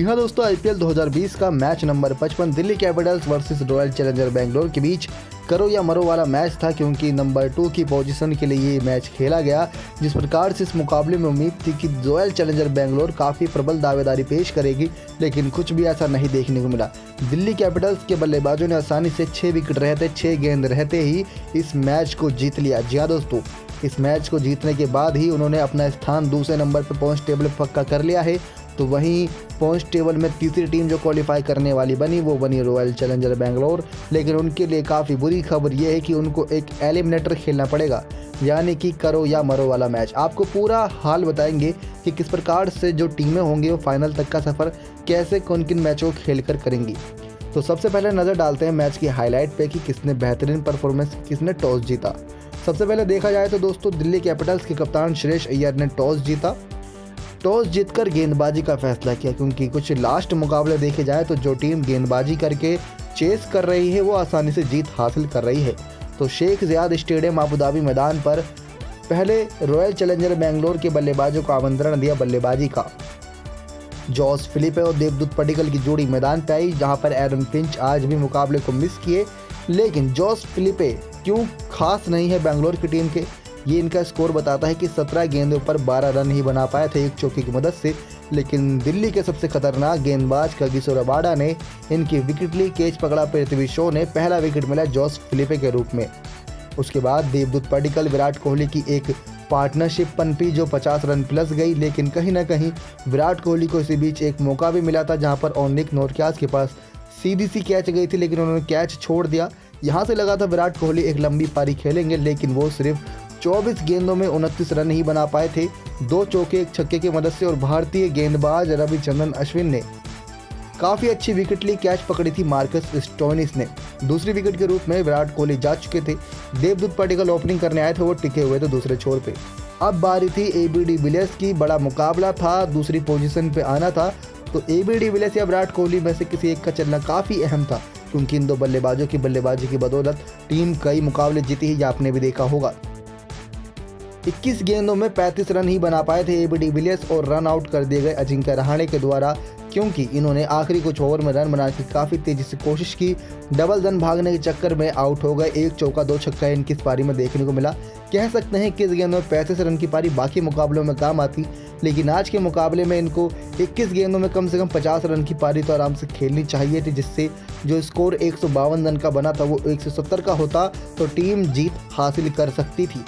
हाँ दोस्तों, आईपीएल 2020 का match number 55 Delhi Capitals versus royal challenger Bangalore के बीच करो या मरो वाला मैच था, क्योंकि नंबर 2 की पोजीशन के लिए ये मैच खेला गया। जिस प्रकार से इस मुकाबले में उम्मीद थी कि रॉयल चैलेंजर बेंगलोर काफ़ी प्रबल दावेदारी पेश करेगी, लेकिन कुछ भी ऐसा नहीं देखने को मिला। दिल्ली कैपिटल्स के बल्लेबाजों ने आसानी से 6 विकेट रहते 6 गेंद रहते ही इस मैच को जीत लिया। जी हाँ दोस्तों, इस मैच को जीतने के बाद ही उन्होंने अपना स्थान दूसरे नंबर पर पॉइंट्स टेबल पक्का कर लिया है। तो वहीं पॉइंट्स टेबल में तीसरी टीम जो क्वालिफाई करने वाली बनी वो बनी रॉयल चैलेंजर बेंगलोर। लेकिन उनके लिए काफ़ी बुरी खबर ये है कि उनको एक एलिमिनेटर खेलना पड़ेगा, यानी कि करो या मरो वाला मैच। आपको पूरा हाल बताएंगे कि किस प्रकार से जो टीमें होंगी वो फाइनल तक का सफ़र कैसे किन किन मैचों को खेल कर करेंगी। तो सबसे पहले नज़र डालते हैं मैच की हाईलाइट पे कि किसने बेहतरीन परफॉर्मेंस, किसने टॉस जीता। सबसे पहले देखा जाए तो दोस्तों, दिल्ली कैपिटल्स के कप्तान श्रेयस अय्यर ने टॉस जीता। टॉस जीतकर गेंदबाजी का फैसला किया, क्योंकि कुछ लास्ट मुकाबले देखे जाए तो जो टीम गेंदबाजी करके चेस कर रही है वो आसानी से जीत हासिल कर रही है। तो Sheikh Zayed Stadium Abu Dhabi मैदान पर पहले रॉयल चैलेंजर बेंगलोर के बल्लेबाजों को आमंत्रण दिया बल्लेबाजी का। जॉस फिलिपे और देवदूत पडिक्कल की जोड़ी मैदान पे आई, जहां पर एरन फिंच आज भी मुकाबले को मिस किए। लेकिन जॉस फिलिपे क्यों खास नहीं है बेंगलोर की टीम के, ये इनका स्कोर बताता है कि 17 गेंदों पर 12 रन ही बना पाए थे एक चौके की मदद से। लेकिन दिल्ली के सबसे खतरनाक गेंदबाज कागिसो रबाडा ने इनकी विकेट ली। कैच पकड़ा पृथ्वी शॉ ने, पहला विकेट मिला जॉस फिलिपे के रूप में। उसके बाद देवदूत पडिक्कल विराट कोहली की एक पार्टनरशिप पनपी जो 50 रन प्लस गई। लेकिन कहीं ना कहीं विराट कोहली को इसी बीच एक मौका भी मिला था, जहां पर ओनिक नोरक्याज के पास सीधी सी कैच गई थी, लेकिन उन्होंने कैच छोड़ दिया। यहाँ से लगा था विराट कोहली एक लंबी पारी खेलेंगे, लेकिन वो सिर्फ 24 गेंदों में 29 रन ही बना पाए थे, 2 चौके 1 छक्के की मदद से। और भारतीय गेंदबाज रविचंद्रन अश्विन ने काफ़ी अच्छी विकेट ली, कैच पकड़ी थी मार्कस स्टोइनिस ने। दूसरी विकेट के रूप में विराट कोहली जा चुके थे। देवदूत पडिक्कल ओपनिंग करने आए थे, वो टिके हुए थे दूसरे छोर पे। अब बारी थी एबी डिविलियर्स की, बड़ा मुकाबला था, दूसरी पोजीशन पे आना था। तो एबी डिविलियर्स या विराट कोहली में से किसी एक का चलना काफ़ी अहम था, क्योंकि इन दो बल्लेबाजों की बल्लेबाजी की बदौलत टीम कई मुकाबले जीती है, या आपने भी देखा होगा। 21 गेंदों में 35 रन ही बना पाए थे एबी डिविलियर्स, और रन आउट कर दिए गए अजिंक्य रहाणे के द्वारा, क्योंकि इन्होंने आखिरी कुछ ओवर में रन बनाने की काफ़ी तेज़ी से कोशिश की। डबल रन भागने के चक्कर में आउट हो गए। 1 चौका 2 छक्का इनकी इस पारी में देखने को मिला। कह सकते हैं कि इस गेंदों में 35 रन की पारी बाकी मुकाबलों में काम आती, लेकिन आज के मुकाबले में इनको 21 गेंदों में कम से कम 50 रन की पारी तो आराम से खेलनी चाहिए थी, जिससे जो स्कोर 152 रन का बना था वो 170 का होता, तो टीम जीत हासिल कर सकती थी।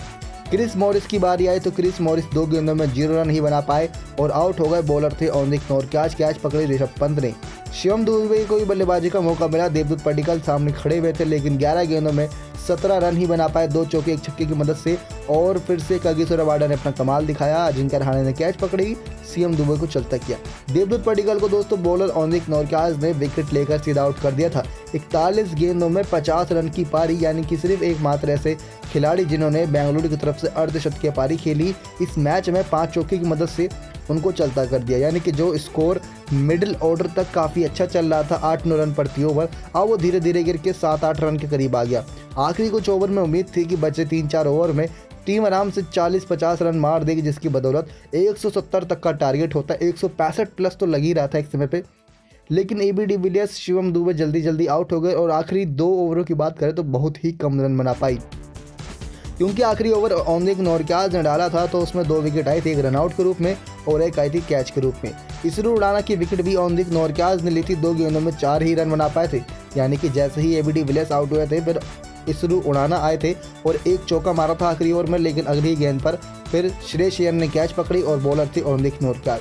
क्रिस मॉरिस की बारी आई तो क्रिस मॉरिस 2 गेंदों में 0 रन ही बना पाए और आउट हो गए। बॉलर थे ओनिक नोरक्याज, कैच पकड़ी ऋषभ पंत ने। शिवम दुबे को भी बल्लेबाजी का मौका मिला। देवदूत पडिक्कल सामने खड़े हुए थे, लेकिन 11 गेंदों में 17 रन ही बना पाए, 2 चौके 1 छक्के की मदद से। और फिर से कागिसो रबाडा ने अपना कमाल दिखाया। अजिंक्य रहाणे ने कैच पकड़ी, सीएम दुबे को चलता किया। देवदूत पडिक्कल को दोस्तों बॉलर ओनिक नोरक्याज ने विकेट लेकर सीधा आउट कर दिया था। 41 गेंदों में 50 रन की पारी, यानी कि सिर्फ एकमात्र ऐसे खिलाड़ी जिन्होंने बेंगलुरु की तरफ से अर्धशतकीय पारी खेली। इस मैच में 5 चौके की मदद से उनको चलता कर दिया, यानी कि जो स्कोर मिडिल ऑर्डर तक काफ़ी अच्छा चल रहा था, 8-9 रन प्रति ओवर, अब वो धीरे धीरे गिर के 7-8 रन के करीब आ गया। आखिरी कुछ ओवर में उम्मीद थी कि बचे 3-4 ओवर में टीम आराम से 40-50 रन मार देगी, जिसकी बदौलत 170 तक का टारगेट होता है। 165 प्लस तो लग ही रहा था एक समय पे, लेकिन एबी डिविलियर्स, शिवम दुबे जल्दी आउट हो गए। और आखिरी 2 ओवरों की बात करें तो बहुत ही कम रन बना पाई, क्योंकि आखिरी ओवर ओनिक नोरक्याज ने डाला था तो उसमें 2 विकेट आई थी, एक रनआउट के रूप में और एक आई थी कैच के रूप में। इसरू उड़ाना की विकेट भी ओनिक नोरक्याज ने ली थी। 2 गेंदों में 4 ही रन बना पाए थे, यानी कि जैसे ही एबी डिविलियर्स आउट हुए थे फिर इसरू उड़ाना आए थे और 1 चौका मारा था आखिरी ओवर में। लेकिन अगली गेंद पर फिर श्रेयस अय्यर ने कैच पकड़ी और बॉलर थे ओनिक नोरक्याज।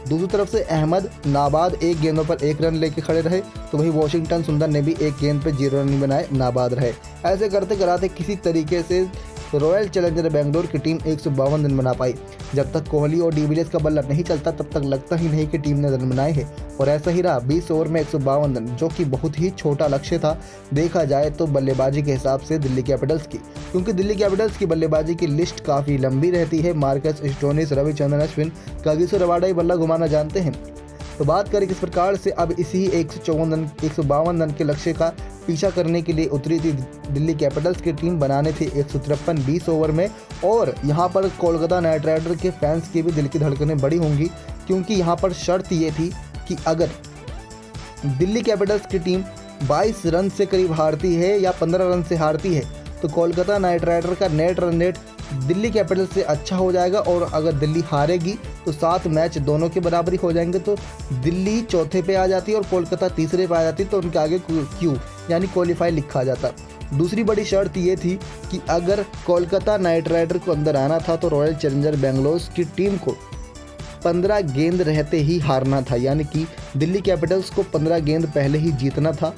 दूसरी तरफ से अहमद नाबाद 1 गेंदों पर 1 रन लेके खड़े रहे, तो वहीं वॉशिंगटन सुंदर ने भी 1 गेंद पर 0 रन बनाए, नाबाद रहे। ऐसे करते कराते किसी तरीके से रॉयल चैलेंजर बेंगलोर की टीम 152 रन बना पाई। जब तक कोहली और डिविलियर्स का बल्ला नहीं चलता तब तक लगता ही नहीं कि टीम ने रन बनाए हैं, और ऐसा ही रहा। 20 ओवर में 152 रन, जो कि बहुत ही छोटा लक्ष्य था देखा जाए तो बल्लेबाजी के हिसाब से दिल्ली कैपिटल्स की, क्योंकि दिल्ली कैपिटल्स की बल्लेबाजी की लिस्ट काफ़ी लंबी रहती है। Marcus Stoinis, Ravichandran Ashwin, Kagiso Rabada ही बल्ला घुमाना जानते हैं। तो बात करें किस प्रकार से अब इसी 152 रन के लक्ष्य का पीछा करने के लिए उतरी थी दिल्ली कैपिटल्स की टीम। बनाने थे 153 20 ओवर में, और यहाँ पर कोलकाता नाइट राइडर के फैंस की भी दिल की धड़कनें बड़ी होंगी, क्योंकि यहाँ पर शर्त ये थी कि अगर दिल्ली कैपिटल्स की टीम 22 रन से करीब हारती है या 15 रन से हारती है तो कोलकाता नाइट राइडर का net run rate Delhi Capitals से अच्छा हो जाएगा, और अगर दिल्ली हारेगी तो 7 मैच दोनों के बराबरी हो जाएंगे, तो दिल्ली चौथे पे आ जाती है और कोलकाता तीसरे पे आ जाती है, तो उनके आगे क्यू यानी क्वालिफाई लिखा जाता। दूसरी बड़ी शर्त ये थी कि अगर कोलकाता नाइट राइडर को अंदर आना था तो रॉयल चैलेंजर बेंगलोर की टीम को 15 गेंद रहते ही हारना था, यानी कि दिल्ली कैपिटल्स को 15 गेंद पहले ही जीतना था।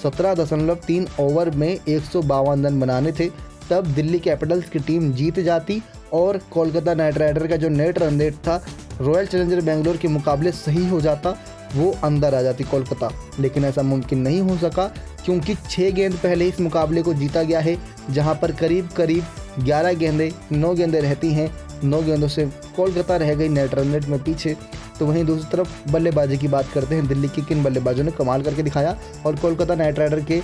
17.3 ओवर में 152 रन बनाने थे, तब दिल्ली कैपिटल्स की टीम जीत जाती और कोलकाता नाइट राइडर का जो नेट रन रेट था रॉयल चैलेंजर बेंगलोर के मुकाबले सही हो जाता, वो अंदर आ जाती कोलकाता। लेकिन ऐसा मुमकिन नहीं हो सका क्योंकि 6 गेंद पहले इस मुकाबले को जीता गया है, जहां पर करीब 11 गेंदें 9 गेंदें रहती हैं। 9 गेंदों से कोलकाता रह गई नेट रन रेट में पीछे। तो वहीं दूसरी तरफ बल्लेबाजी की बात करते हैं, दिल्ली के किन बल्लेबाजों ने कमाल करके दिखाया और कोलकाता नाइट राइडर के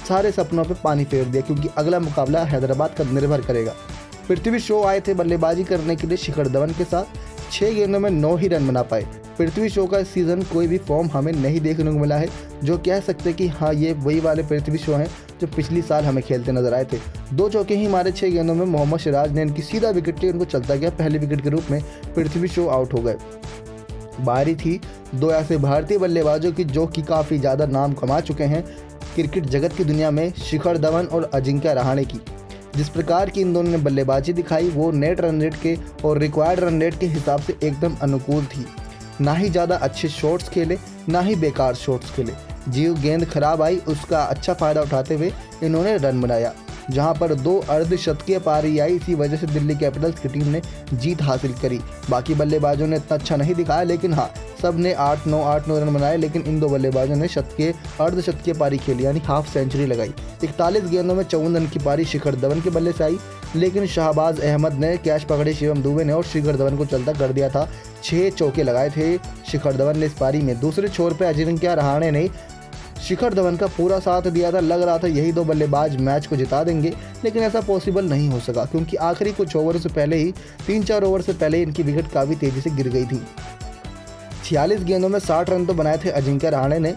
सारे सपनों पे पानी फेर दिया, क्योंकि अगला मुकाबला हैदराबाद का निर्भर करेगा। पृथ्वी शॉ आए थे बल्लेबाजी करने के लिए शिखर धवन के साथ, 6 गेंदों में 9 ही रन बना पाए। पृथ्वी शॉ का इस सीज़न कोई भी फॉर्म हमें नहीं देखने को मिला है जो कह सकते कि हाँ ये वही वाले पृथ्वी शॉ हैं जो पिछली साल हमें खेलते नजर आए थे। 2 चौके ही मारे 6 गेंदों में। मोहम्मद सिराज ने इनकी सीधा विकेट ली, उनको चलता गया पहले विकेट के रूप में। पृथ्वी शॉ आउट हो गए। बारी थी 2 ऐसे भारतीय बल्लेबाजों की जो कि काफ़ी ज़्यादा नाम कमा चुके हैं क्रिकेट जगत की दुनिया में, शिखर धवन और अजिंक्य रहाणे की। जिस प्रकार की इन दोनों ने बल्लेबाजी दिखाई वो नेट रन रेट के और रिक्वायर्ड रन रेट के हिसाब से एकदम अनुकूल थी। ना ही ज़्यादा अच्छे शॉट्स खेले, ना ही बेकार शॉट्स खेले। जीव गेंद खराब आई उसका अच्छा फ़ायदा उठाते हुए इन्होंने रन बनाया, जहां पर 2 अर्धशतकीय पारी आई। इसी वजह से दिल्ली कैपिटल्स की टीम ने जीत हासिल करी। बाकी बल्लेबाजों ने इतना अच्छा नहीं दिखाया, लेकिन हाँ सब ने 8-9 रन बनाए। लेकिन इन 2 बल्लेबाजों ने अर्धशतकीय पारी खेली यानी हाफ सेंचुरी लगाई। 41 गेंदों में 54 रन की पारी शिखर धवन के बल्ले से आई, लेकिन शाहबाज अहमद ने कैच पकड़े शिवम दुबे ने और शिखर धवन को चलता कर दिया था। 6 चौके लगाए थे शिखर धवन ने इस पारी में। दूसरे छोर पर अजिंक्य रहाणे ने शिखर धवन का पूरा साथ दिया था। लग रहा था यही 2 बल्लेबाज मैच को जिता देंगे, लेकिन ऐसा पॉसिबल नहीं हो सका क्योंकि आखिरी कुछ ओवर से पहले ही 3-4 ओवर से पहले इनकी विकेट काफ़ी तेज़ी से गिर गई थी। 46 गेंदों में 60 रन तो बनाए थे अजिंक्य रहाणे ने।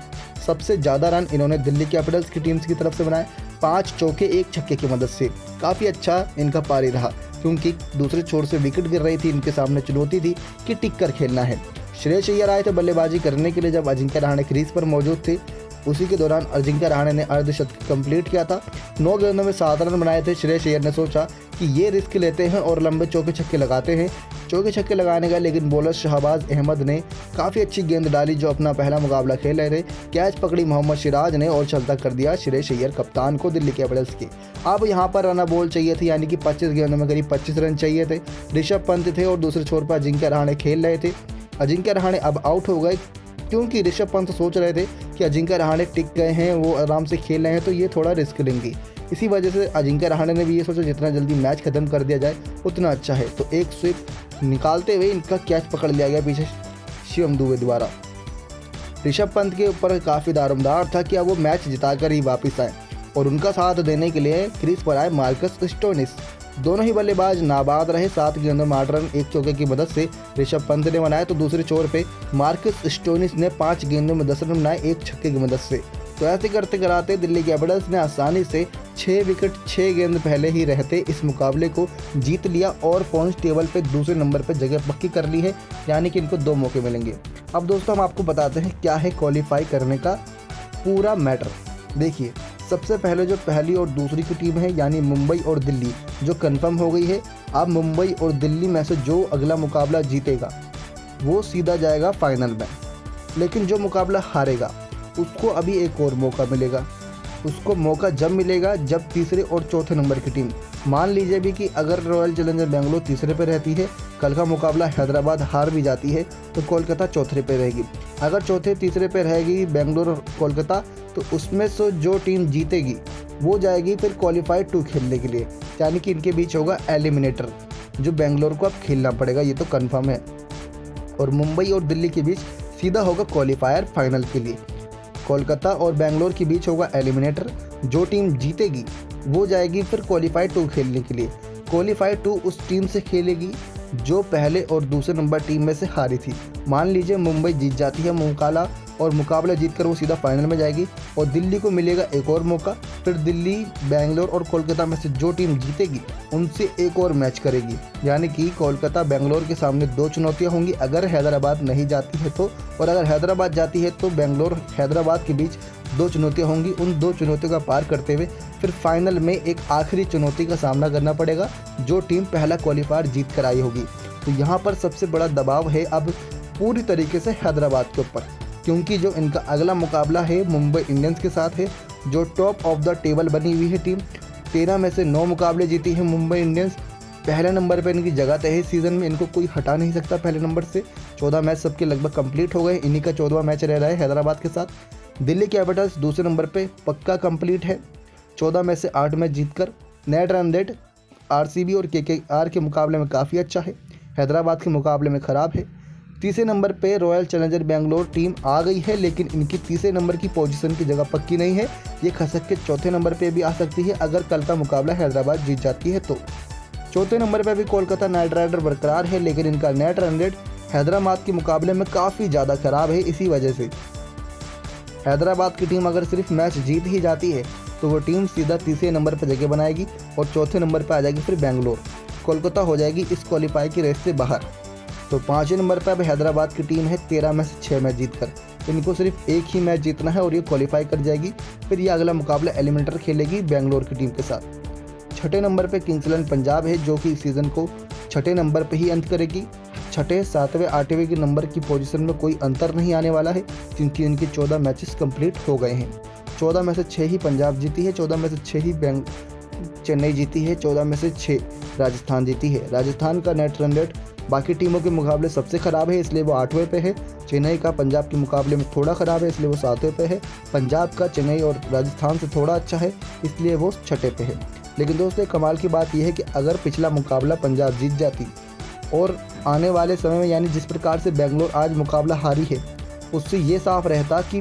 सबसे ज़्यादा रन इन्होंने दिल्ली कैपिटल्स की टीम्स की तरफ से बनाए, 5 चौके 1 छक्के की मदद से। काफ़ी अच्छा इनका पारी रहा क्योंकि दूसरे छोर से विकेट गिर रही थी। इनके सामने चुनौती थी कि टिक कर खेलना है। श्रेयस अय्यर आए थे बल्लेबाजी करने के लिए जब अजिंक्य रहाणे क्रीज पर मौजूद थे। उसी के दौरान अजिंक्य रहाणे ने अर्धशतक कंप्लीट किया था। 9 गेंदों में 7 रन बनाए थे। श्रेयस अय्यर ने सोचा कि ये रिस्क लेते हैं और लंबे चौके छक्के लगाते हैं। चौके छक्के लगाने का लेकिन बॉलर शाहबाज अहमद ने काफ़ी अच्छी गेंद डाली जो अपना पहला मुकाबला खेल रहे थे। कैच पकड़ी मोहम्मद सिराज ने और चलता कर दिया श्रेयस अय्यर कप्तान को दिल्ली कैपिटल्स के। अब यहाँ पर रन बॉल चाहिए थे यानी कि 25 गेंदों में करीब 25 रन चाहिए थे। ऋषभ पंत थे और दूसरे छोर पर अजिंक्य रहाणे खेल रहे थे। अजिंक्य रहाणे अब आउट हो गए क्योंकि ऋषभ पंत सोच रहे थे कि अजिंक्य रहाणे टिक गए हैं, वो आराम से खेल रहे हैं तो ये थोड़ा रिस्क लेंगे। इसी वजह से अजिंक्य रहाणे ने भी ये सोचा जितना जल्दी मैच खत्म कर दिया जाए उतना अच्छा है। तो एक स्विप निकालते हुए इनका कैच पकड़ लिया गया पीछे शिवम दुबे द्वारा। ऋषभ पंत के ऊपर काफ़ी दारोमदार था कि अब वो मैच जिताकर ही वापस आए और उनका साथ देने के लिए क्रीज पर आए मार्कस स्टोइनिस। दोनों ही बल्लेबाज नाबाद रहे। 7 गेंदों में 8 रन 1 चौके की मदद से ऋषभ पंत ने बनाए, तो दूसरे छोर पे मार्कस स्टोइनिस ने 5 गेंदों में 10 रन बनाए 1 छक्के की मदद से। तो ऐसे करते कराते दिल्ली कैपिटल्स ने आसानी से 6 विकेट 6 गेंद पहले ही रहते इस मुकाबले को जीत लिया और पॉइंट्स टेबल पे दूसरे नंबर पे जगह पक्की कर ली है, यानी कि इनको 2 मौके मिलेंगे। अब दोस्तों हम आपको बताते हैं क्या है क्वालिफाई करने का पूरा मैटर। देखिए सबसे पहले जो पहली और दूसरी की टीम है यानी मुंबई और दिल्ली जो कंफर्म हो गई है। अब मुंबई और दिल्ली में से जो अगला मुकाबला जीतेगा वो सीधा जाएगा फाइनल में, लेकिन जो मुकाबला हारेगा उसको अभी एक और मौका मिलेगा। उसको मौका जब मिलेगा जब तीसरे और चौथे नंबर की टीम, मान लीजिए भी कि अगर रॉयल चैलेंजर बेंगलोर तीसरे पे रहती है, कल का मुकाबला हैदराबाद हार भी जाती है तो कोलकाता चौथे पे रहेगी। अगर चौथे तीसरे पे रहेगी बेंगलोर और कोलकाता तो उसमें से जो टीम जीतेगी वो जाएगी फिर क्वालिफाइड 2 खेलने के लिए, यानी कि इनके बीच होगा एलिमिनेटर जो बेंगलोर को अब खेलना पड़ेगा, ये तो कन्फर्म है। और मुंबई और दिल्ली के बीच सीधा होगा क्वालिफायर फाइनल के लिए। कोलकाता और बेंगलोर के बीच होगा एलिमिनेटर, जो टीम जीतेगी वो जाएगी फिर क्वालिफाइड 2 खेलने के लिए। क्वालिफाइड 2 उस टीम से खेलेगी जो पहले और दूसरे नंबर टीम में से हारी थी। मान लीजिए मुंबई जीत जाती है मुकाबला जीतकर वो सीधा फाइनल में जाएगी और दिल्ली को मिलेगा एक और मौका। फिर दिल्ली, बेंगलोर और कोलकाता में से जो टीम जीतेगी उनसे एक और मैच करेगी। यानी कि कोलकाता बेंगलोर के सामने 2 चुनौतियां होंगी अगर हैदराबाद नहीं जाती है तो, और अगर हैदराबाद जाती है तो बेंगलोर हैदराबाद के बीच 2 चुनौतियां होंगी। उन 2 चुनौतियों का पार करते हुए फिर फाइनल में एक आखिरी चुनौती का सामना करना पड़ेगा जो टीम पहला क्वालिफायर जीत कर आई होगी। तो यहाँ पर सबसे बड़ा दबाव है अब पूरी तरीके से हैदराबाद के ऊपर, क्योंकि जो इनका अगला मुकाबला है मुंबई इंडियंस के साथ है, जो टॉप ऑफ द टेबल बनी हुई है टीम। 13 में से 9 मुकाबले जीती है मुंबई इंडियंस। पहले नंबर पर इनकी जगह तय है सीज़न में, इनको कोई हटा नहीं सकता पहले नंबर से। 14 मैच सबके लगभग कंप्लीट हो गए, इन्हीं का 14वां मैच रह रहा है हैदराबाद के साथ। दिल्ली कैपिटल्स दूसरे नंबर पे पक्का कंप्लीट है, 14 में से 8 मैच जीतकर। नेट रन रेट आरसीबी और केकेआर के मुकाबले में काफ़ी अच्छा है, हैदराबाद के मुकाबले में ख़राब है। तीसरे नंबर पे रॉयल चैलेंजर बेंगलोर टीम आ गई है, लेकिन इनकी तीसरे नंबर की पोजीशन की जगह पक्की नहीं है। ये खसक के चौथे नंबर पे भी आ सकती है अगर कल का मुकाबला हैदराबाद जीत जाती है तो। चौथे नंबर पे भी कोलकाता नाइट राइडर बरकरार है, लेकिन इनका नेट रन रेट हैदराबाद के मुकाबले में काफ़ी ज़्यादा खराब है। इसी वजह से हैदराबाद की टीम अगर सिर्फ मैच जीत ही जाती है तो वो टीम सीधा तीसरे नंबर पर जगह बनाएगी और चौथे नंबर पर आ जाएगी फिर बेंगलोर। कोलकाता हो जाएगी इस क्वालिफाई की रेस से बाहर। तो 5वें नंबर पर अब हैदराबाद की टीम है 13 में से 6 मैच जीतकर। इनको सिर्फ एक ही मैच जीतना है और ये क्वालिफाई कर जाएगी। फिर ये अगला मुकाबला एलिमिनेटर खेलेगी बेंगलोर की टीम के साथ। 6ठे नंबर पे किंग्स इलेवन पंजाब है, जो कि इस सीज़न को 6ठे नंबर पे ही अंत करेगी। 6ठे, 7वें, 8वें के नंबर की पोजीशन में कोई अंतर नहीं आने वाला है, क्योंकि इनके 14 मैचेस कंप्लीट हो गए हैं। 14 में से 6 ही पंजाब जीती है, 14 में से 6 ही चेन्नई जीती है, 14 में से 6 राजस्थान जीती है। राजस्थान का नेट रन रेट बाकी टीमों के मुकाबले सबसे ख़राब है, इसलिए वो 8वें पे है। चेन्नई का पंजाब के मुकाबले में थोड़ा ख़राब है, इसलिए वो 7वें पे है। पंजाब का चेन्नई और राजस्थान से थोड़ा अच्छा है, इसलिए वो 6ठे पे है। लेकिन दोस्तों कमाल की बात यह है कि अगर पिछला मुकाबला पंजाब जीत जाती और आने वाले समय में, यानी जिस प्रकार से बेंगलोर आज मुकाबला हारी है, उससे ये साफ रहता कि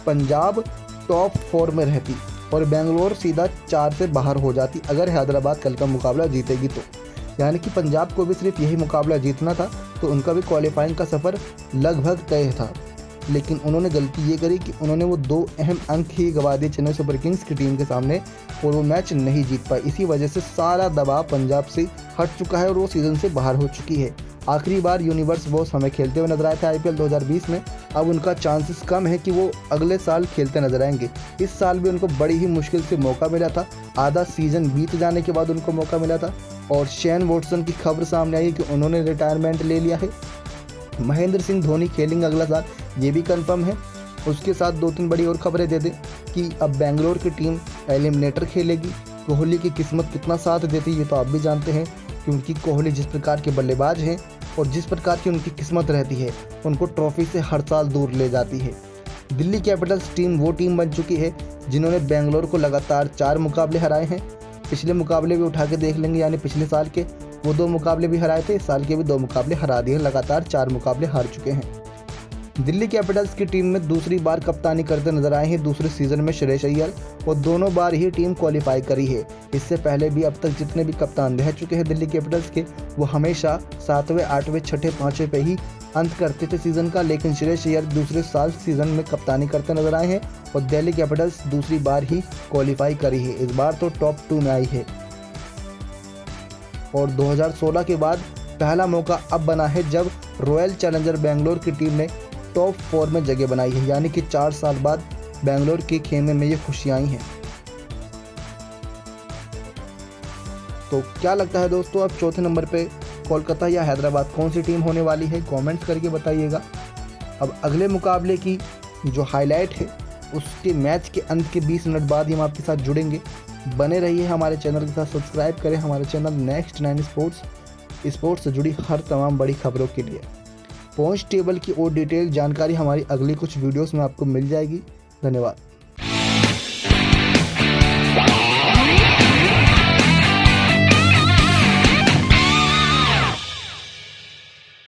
पंजाब टॉप 4 में रहती और बेंगलोर सीधा 4 से बाहर हो जाती अगर हैदराबाद कल का मुकाबला जीतेगी तो। यानी कि पंजाब को भी सिर्फ यही मुकाबला जीतना था, तो उनका भी क्वालिफाइंग का सफ़र लगभग तय था। लेकिन उन्होंने गलती ये करी कि उन्होंने वो 2 अहम अंक ही गंवा दिए चेन्नई सुपर किंग्स की टीम के सामने और वो मैच नहीं जीत पाए। इसी वजह से सारा दबाव पंजाब से हट चुका है और वो सीज़न से बाहर हो चुकी है। आखिरी बार यूनिवर्स बॉस हमें खेलते हुए नजर आए थे IPL 2020 में। अब उनका चांसेस कम है कि वो अगले साल खेलते नजर आएंगे। इस साल भी उनको बड़ी ही मुश्किल से मौका मिला था, आधा सीज़न बीत जाने के बाद उनको मौका मिला था। और शेन वॉटसन की खबर सामने आई कि उन्होंने रिटायरमेंट ले लिया है। महेंद्र सिंह धोनी खेलेंगे अगला साल, ये भी कंफर्म है। उसके साथ 2-3 बड़ी और खबरें दे दें कि अब बेंगलोर की टीम एलिमिनेटर खेलेगी। कोहली की किस्मत कितना साथ देती है ये तो आप भी जानते हैं, क्योंकि कोहली जिस प्रकार के बल्लेबाज हैं और जिस प्रकार की उनकी किस्मत रहती है, उनको ट्रॉफी से हर साल दूर ले जाती है। दिल्ली कैपिटल्स टीम वो टीम बन चुकी है जिन्होंने बेंगलोर को लगातार 4 मुकाबले हराए हैं। पिछले मुकाबले भी उठा के देख लेंगे, यानी पिछले साल के वो 2 मुकाबले भी हराए थे, इस साल के भी 2 मुकाबले हरा दिए, लगातार 4 मुकाबले हार चुके हैं। दिल्ली कैपिटल्स की टीम में दूसरी बार कप्तानी करते नजर आए हैं दूसरे सीजन में श्रेयस अय्यर, और दोनों बार ही टीम क्वालिफाई करी है। इससे पहले भी अब तक जितने भी कप्तान रह चुके हैं दिल्ली कैपिटल्स के, वो हमेशा 7वें, 8वें, 6ठे, 5वें पे ही अंत करते थे सीजन का। लेकिन श्रेयस अय्यर दूसरे साल सीजन में कप्तानी करते नजर आए हैं और दिल्ली कैपिटल्स दूसरी बार ही क्वालिफाई करी है। इस बार तो टॉप 2 में आई है और 2016 के बाद पहला मौका अब बना है जब रॉयल चैलेंजर बेंगलोर की टीम ने टॉप 4 में जगह बनाई है। यानी कि 4 साल बाद बेंगलोर के खेमे में ये खुशियां आई हैं। तो क्या लगता है दोस्तों, अब चौथे नंबर पे कोलकाता या हैदराबाद कौन सी टीम होने वाली है? कमेंट्स करके बताइएगा। अब अगले मुकाबले की जो हाईलाइट है उसके मैच के अंत के 20 मिनट बाद ही हम आपके साथ जुड़ेंगे। बने रहिए हमारे चैनल के साथ, सब्सक्राइब करें हमारे चैनल नेक्स्ट 9 स्पोर्ट्स से जुड़ी हर तमाम बड़ी खबरों के लिए। पॉइंट्स टेबल की और डिटेल जानकारी हमारी अगली कुछ वीडियोस में आपको मिल जाएगी। धन्यवाद।